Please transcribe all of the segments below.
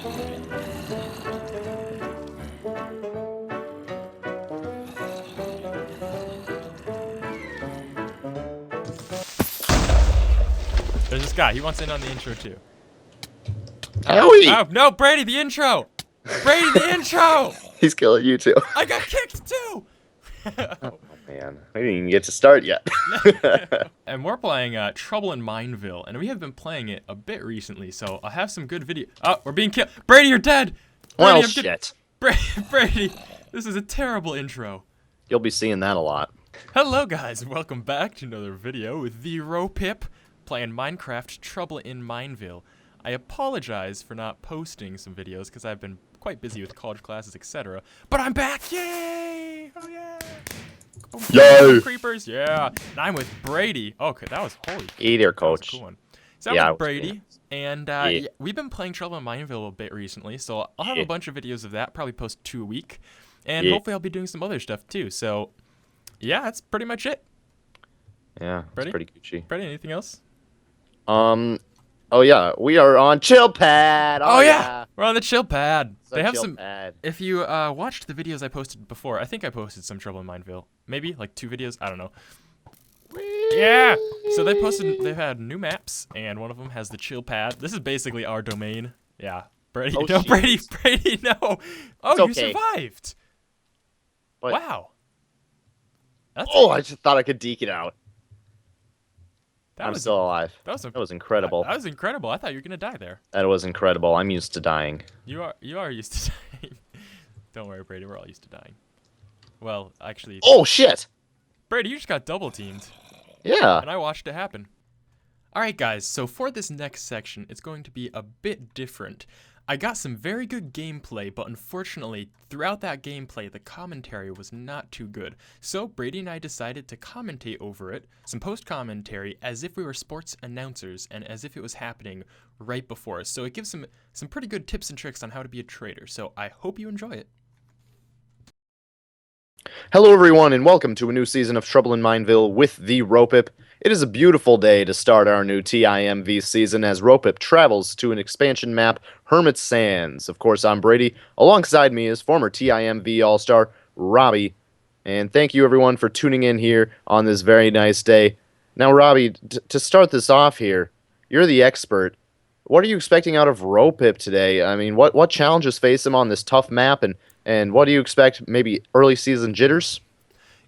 There's this guy. He wants in on the intro too. Oh, no, Brady, the intro! Brady, the intro! He's killing you too. I got kicked too! Oh man, I didn't even get to start yet. And we're playing Trouble in Mineville, and we have been playing it a bit recently, so I'll have some good video. Oh, we're being killed. Brady, you're dead! Brady, Well, shit. Brady, this is a terrible intro. You'll be seeing that a lot. Hello guys, welcome back to another video with TheRoppip, playing Minecraft Trouble in Mineville. I apologize for not posting some videos because I've been quite busy with college classes, etc. But I'm back! Yay! Oh yeah! Yay! Creepers, yeah! And I'm with Brady. Okay, that was holy. Eat here, That was coach. a cool one. So I'm with Brady, and yeah, we've been playing Trouble in Mineville a bit recently, so I'll have a bunch of videos of that, probably post 2 a week, and hopefully I'll be doing some other stuff too. So yeah, that's pretty much it. Yeah, Brady? it's pretty Gucci. Brady, anything else? Oh yeah, we are on Chill Pad. Oh yeah, we're on the chill pad. So They have chill some. pad. If you watched the videos I posted before, I think I posted some Trouble in Mineville. Maybe like 2 videos. I don't know. Yeah. So they posted. They've had new maps, and one of them has the chill pad. This is basically our domain. Yeah. Brady. Oh, No, shit. Brady. No. Oh, It's you okay. survived. What? Wow. That's Oh, I just thought I could deke it out. that I'm was still alive. that was That was incredible. That was incredible. I thought you were gonna die there. That was incredible. I'm used to dying. You are used to dying. Don't worry, Brady. We're all used to dying. Well, actually, Oh shit! Brady, you just got double teamed, Yeah. and I watched it happen. All right, guys. So for this next section, it's going to be a bit different. I got some very good gameplay, but unfortunately, throughout that gameplay, the commentary was not too good. So Brady and I decided to commentate over it, some post-commentary, as if we were sports announcers and as if it was happening right before us. So it gives some pretty good tips and tricks on how to be a trader. So I hope you enjoy it. Hello everyone and welcome to a new season of Trouble in Mineville with TheRoppip. It is a beautiful day to start our new TIMV season as Roppip travels to an expansion map, Hermit Sands. Of course, I'm Brady. Alongside me is former TIMV All-Star, Robbie. And thank you everyone for tuning in here on this very nice day. Now Robbie, to start this off here, you're the expert. What are you expecting out of Roppip today? I mean, what challenges face him on this tough map, and what do you expect, maybe early season jitters?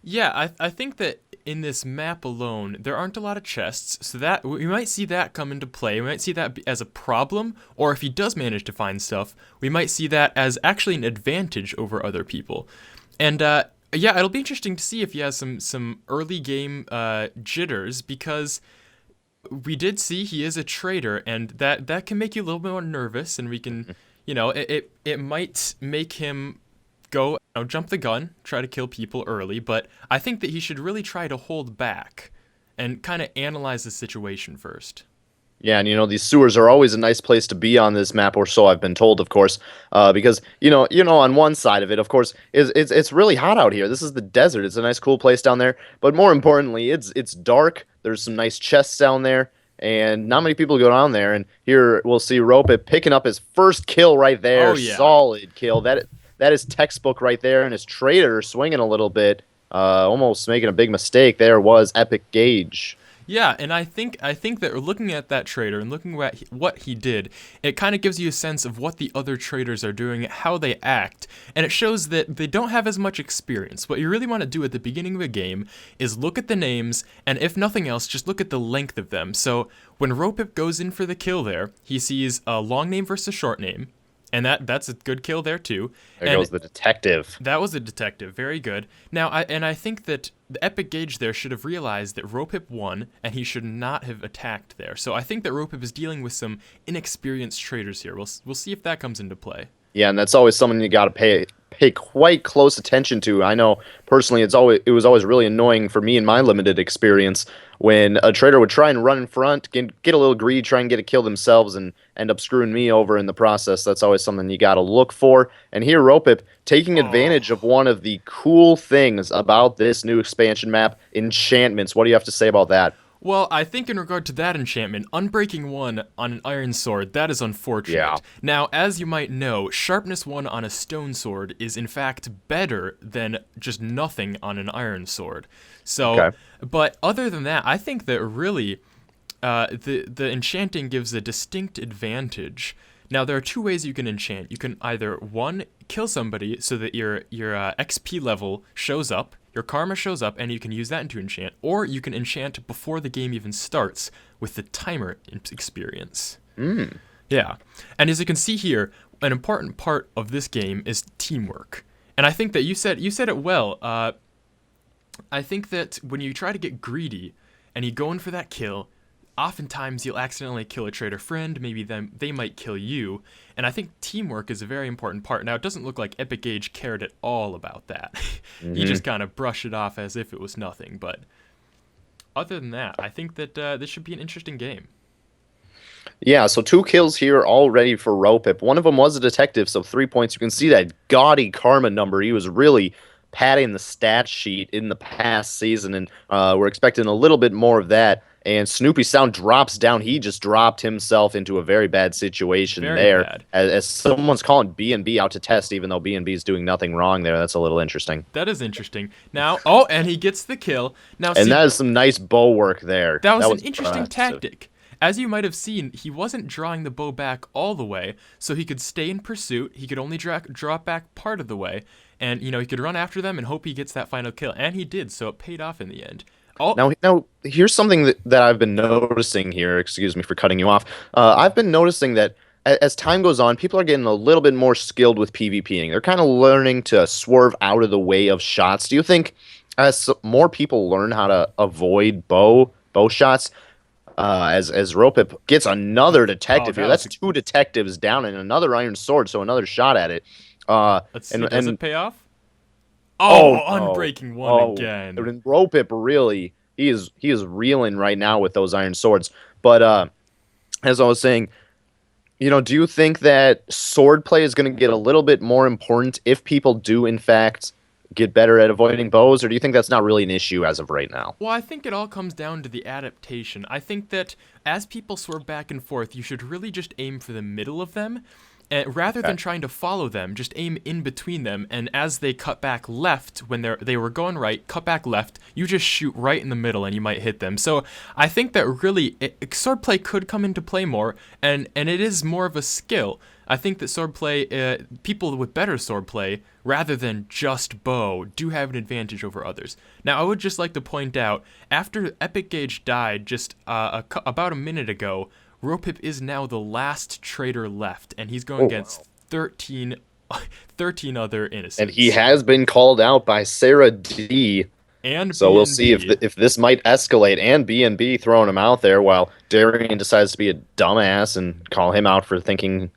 Yeah, I think that in this map alone, there aren't a lot of chests, so that we might see that come into play. We might see that as a problem, or if he does manage to find stuff, we might see that as actually an advantage over other people. And yeah, it'll be interesting to see if he has some early game jitters, because we did see he is a trader, and that can make you a little bit more nervous, and we can, it might make him go, jump the gun, try to kill people early, but I think that he should really try to hold back and kind of analyze the situation first. Yeah, and these sewers are always a nice place to be on this map, or so I've been told, of course, because on one side of it, of course, it's really hot out here. This is the desert. It's a nice, cool place down there, but more importantly, it's dark. There's some nice chests down there, and not many people go down there. And here we'll see Roppip picking up his first kill right there. Oh, yeah. Solid kill. That is textbook right there, and his trader swinging a little bit, almost making a big mistake. There was Epic Gauge. Yeah, and I think that looking at that trader and looking at what he did, it kind of gives you a sense of what the other traders are doing, how they act, and it shows that they don't have as much experience. What you really want to do at the beginning of a game is look at the names, and if nothing else, just look at the length of them. So when Roppip goes in for the kill there, he sees a long name versus a short name, and that's a good kill there too. There goes the detective. That was a detective. Very good. Now, I think that the Epic Gauge there should have realized that Roppip won, and he should not have attacked there. So I think that Roppip is dealing with some inexperienced traders here. We'll see if that comes into play. Yeah, and that's always something you got to pay quite close attention to. I know personally, it was always really annoying for me in my limited experience when a trader would try and run in front, get a little greedy, try and get a kill themselves, and end up screwing me over in the process. That's always something you got to look for. And here, Roppip taking advantage of one of the cool things about this new expansion map, enchantments. What do you have to say about that? Well, I think in regard to that enchantment, Unbreaking 1 on an iron sword, that is Yeah. unfortunate. Now, as you might know, Sharpness 1 on a stone sword is in fact better than just nothing on an iron sword. So, Okay. but other than that, I think that really the enchanting gives a distinct advantage. Now there are two ways you can enchant. You can either one kill somebody so that your XP level shows up, your karma shows up, and you can use that into enchant, or you can enchant before the game even starts with the timer experience. Mm. Yeah, and as you can see here, an important part of this game is teamwork, and I think that you said it well. I think that when you try to get greedy and you go in for that kill, oftentimes you'll accidentally kill a traitor friend, maybe they might kill you, and I think teamwork is a very important part. Now, it doesn't look like Epic Gage cared at all about that. He Hmm. just kind of brushed it off as if it was nothing, but other than that, I think that this should be an interesting game. Yeah, so 2 kills here already for Roppip. One of them was a detective, so 3 points. You can see that gaudy karma number. He was really padding the stat sheet in the past season, and we're expecting a little bit more of that. And Snoopy Sound drops down. He just dropped himself into a very bad situation Very there. bad. As someone's calling B&B out to test, even though B&B is doing nothing wrong there. That's a little interesting. That is interesting. Now, oh, and he gets the kill. Now, And see, that is some nice bow work there. that was an interesting impressive. tactic. As you might have seen, he wasn't drawing the bow back all the way, so he could stay in pursuit. He could only draw it back part of the way, and he could run after them and hope he gets that final kill. And he did, so it paid off in the end. Oh, Now, here's something that I've been noticing here. Excuse me for cutting you off. I've been noticing that as time goes on, people are getting a little bit more skilled with PvPing. They're kind of learning to swerve out of the way of shots. Do you think as more people learn how to avoid bow shots, as Roppip gets another detective that here, was that's 2 detectives down and another iron sword, so another shot at it. let's see. And Does it and pay off? Oh Oh, no. unbreaking one Oh, again. and Roppip really he is reeling right now with those iron swords. But as I was saying, do you think that sword play is going to get a little bit more important if people do in fact get better at avoiding bows, or do you think that's not really an issue as of right now? Well, I think it all comes down to the adaptation. I think that as people swerve back and forth, you should really just aim for the middle of them. And rather than Okay. trying to follow them, just aim in between them. And as they cut back left, when they were going right, cut back left, you just shoot right in the middle and you might hit them. So I think that really swordplay could come into play more, and it is more of a skill. I think that swordplay, people with better swordplay, rather than just bow, do have an advantage over others. Now, I would just like to point out, after Epic Gage died just about a minute ago, Roppip is now the last traitor left, and he's going Oh, against 13, 13 other innocents. And he has been called out by Sarah D. And So we'll see B&B. if this might escalate, and B&B throwing him out there while Darian decides to be a dumbass and call him out for thinking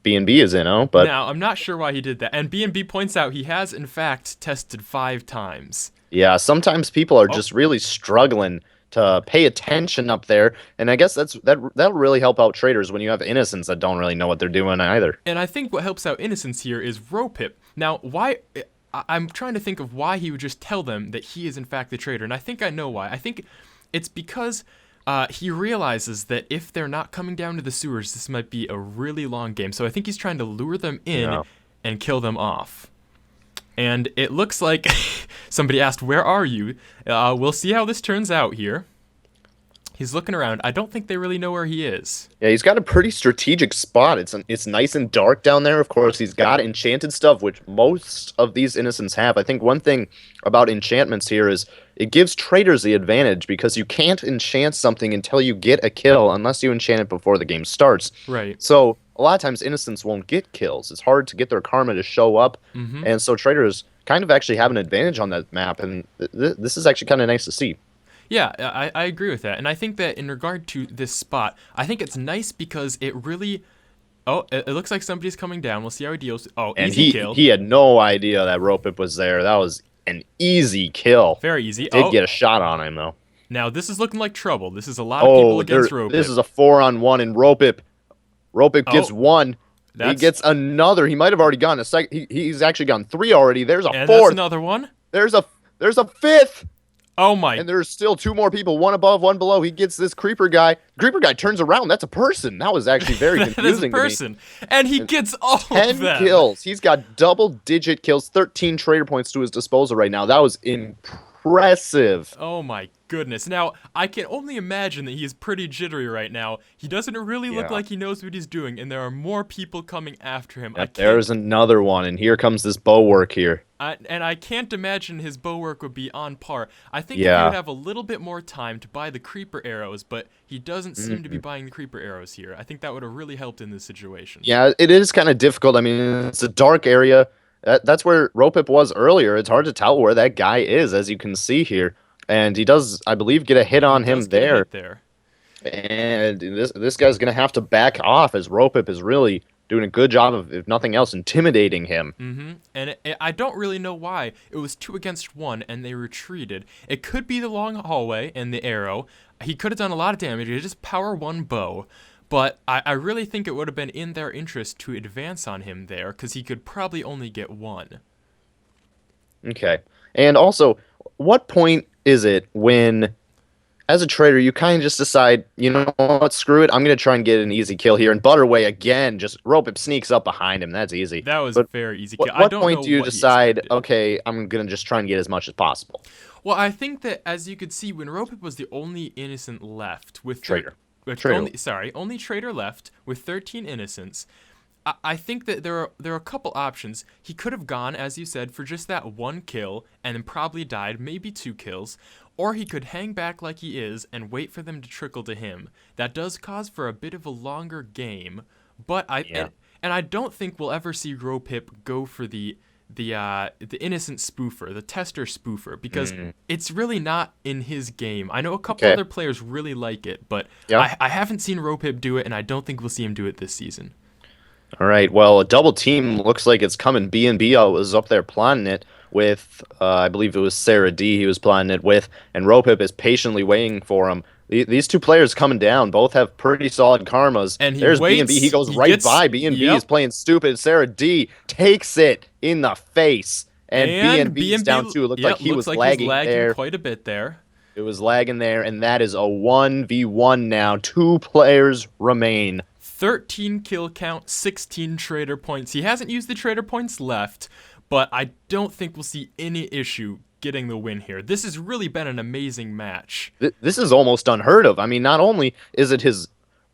B&B is But Now, I'm not sure why he did that. And B&B points out he has, in fact, tested 5 times. yeah, sometimes people are Oh. just really struggling to pay attention up there, and I guess that'll really help out traders when you have innocents that don't really know what they're doing either. And I think what helps out innocence here is Roppip. Now, why? I'm trying to think of why he would just tell them that he is in fact the traitor, and I think I know why. I think it's because he realizes that if they're not coming down to the sewers, this might be a really long game. So I think he's trying to lure them in Yeah. and kill them off. And it looks like somebody asked, "Where are you?" We'll see how this turns out here. He's looking around. I don't think they really know where he is. Yeah, he's got a pretty strategic spot. It's nice and dark down there. Of course, he's got enchanted stuff, which most of these innocents have. I think one thing about enchantments here is it gives traders the advantage because you can't enchant something until you get a kill unless you enchant it before the game starts. Right. So a lot of times innocents won't get kills. It's hard to get their karma to show up, and so traders kind of actually have an advantage on that map, and this is actually kind of nice to see. Yeah, I agree with that. And I think that in regard to this spot, I think it's nice because it really... Oh, it looks like somebody's coming down. We'll see how he deals. Oh, And easy kill. he had no idea that Roppip was there. That was an easy kill. Very easy. Did Oh, get a shot on him though. now this is looking like trouble. This is a lot of people against Roppip. This is a 4-on-1 in Roppip. Roppip gets one. He That's- gets another. He might have already gotten a second. He's actually gotten 3 already. There's a and fourth. that's another one. There's a fifth. Oh my. And there's still two more people, one above, one below. He gets this creeper guy. Creeper guy turns around. That's a person. That was actually very That is a confusing to me. person. And he And gets all of 10 them. kills. He's got double-digit kills, 13 trader points to his disposal right now. That was impressive. Oh my goodness. Now, I can only imagine that he is pretty jittery right now. He doesn't really look Yeah. like he knows what he's doing, and there are more people coming after him. Yep, there's another one, and here comes this bow work here. And I can't imagine his bow work would be on par. I think if he Yeah. would have a little bit more time to buy the creeper arrows, but he doesn't seem to be buying the creeper arrows here. I think that would have really helped in this situation. Yeah, it is kind of difficult. I mean, it's a dark area. That's where Roppip was earlier. It's hard to tell where that guy is, as you can see here. And he does, I believe, get a hit on He him does get a there. hit there. And this guy's going to have to back off, as Roppip is really doing a good job of, if nothing else, intimidating him. And I don't really know why. It was 2 against 1, and they retreated. It could be the long hallway and the arrow. He could have done a lot of damage. He just power 1 bow. But I really think it would have been in their interest to advance on him there, because he could probably only get 1. Okay. And also, what point is it when, as a trader, you kind of just decide, you know what, screw it, I'm going to try and get an easy kill here. And Butterway, again, just Roppip sneaks up behind him. That's easy. That was But very easy kill. I what don't point know do you what he decide, expected. okay, I'm going to just try and get as much as possible? Well, I think that, as you could see, when Roppip was the only innocent left with Traitor. only traitor left with 13 innocents. I think that there are a couple options. He could have gone, as you said, for just that 1 kill and then probably died, maybe 2 kills, or he could hang back like he is and wait for them to trickle to him. That does cause for a bit of a longer game, but I don't think we'll ever see Roppip go for the innocent spoofer, the tester spoofer, because it's really not in his game. I know a couple other players really like it, but I haven't seen Roppip do it, and I don't think we'll see him do it this season. All right. Well, a double team looks like it's coming. B&B was up there plotting it with, I believe it was Sarah D. He was plotting it with, and Roppip is patiently waiting for him. These two players coming down both have pretty solid karmas. And there's B&B. He goes right by. B&B is playing stupid. Sarah D takes it in the face. And B&B is down too. It looked like he was lagging there. Quite a bit there. It was lagging there, and that is a 1v1 now. 2 players remain. 13 kill count, 16 trader points. He hasn't used the trader points left, but I don't think we'll see any issue getting the win here. This has really been an amazing match. This is almost unheard of. I mean, not only is it his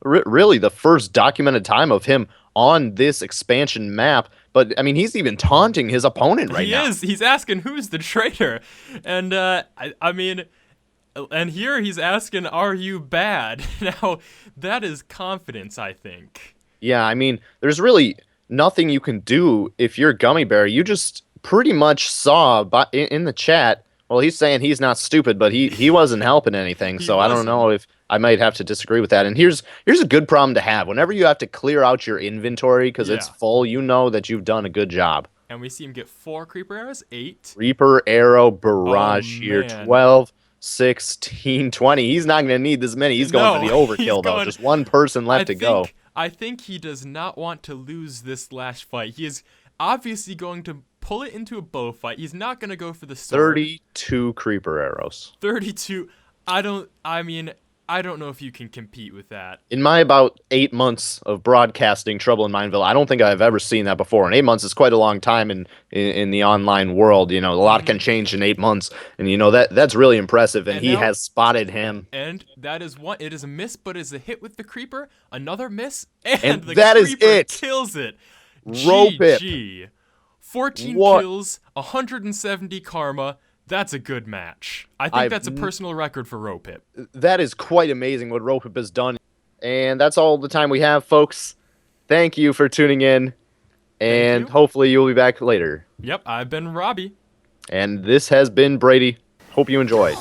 really the first documented time of him on this expansion map, but I mean, he's even taunting his opponent right now. He is. He's asking who's the traitor. And I mean, and here he's asking, are you bad? Now, that is confidence, I think. Yeah, I mean, there's really nothing you can do if you're Gummy Bear. You just pretty much saw in the chat, well, he's saying he's not stupid, but he wasn't helping anything, so I don't know if I might have to disagree with that. And here's a good problem to have. Whenever you have to clear out your inventory because it's full, you know that you've done a good job. And we see him get 4 creeper arrows, 8. Reaper, arrow, barrage here, 12. 16, 20. He's not going to need this many. He's going for the overkill, though. Just one person left to go. I think he does not want to lose this last fight. He is obviously going to pull it into a bow fight. He's not going to go for the sword. 32 creeper arrows. 32. I don't know if you can compete with that. In my about 8 months of broadcasting Trouble in Mineville, I don't think I've ever seen that before. And 8 months is quite a long time in the online world. You know, a lot can change in 8 months, and you know that's really impressive. And he has spotted him. And that is one. It is a miss, but is a hit with the creeper. Another miss, and the that creeper is it. Kills it. Roppip. GG. 14 kills, 170 karma. That's a good match. I think that's a personal record for Roppip. That is quite amazing what Roppip has done. And that's all the time we have, folks. Thank you for tuning in. And hopefully you'll be back later. Yep, I've been Robbie. And this has been Brady. Hope you enjoyed.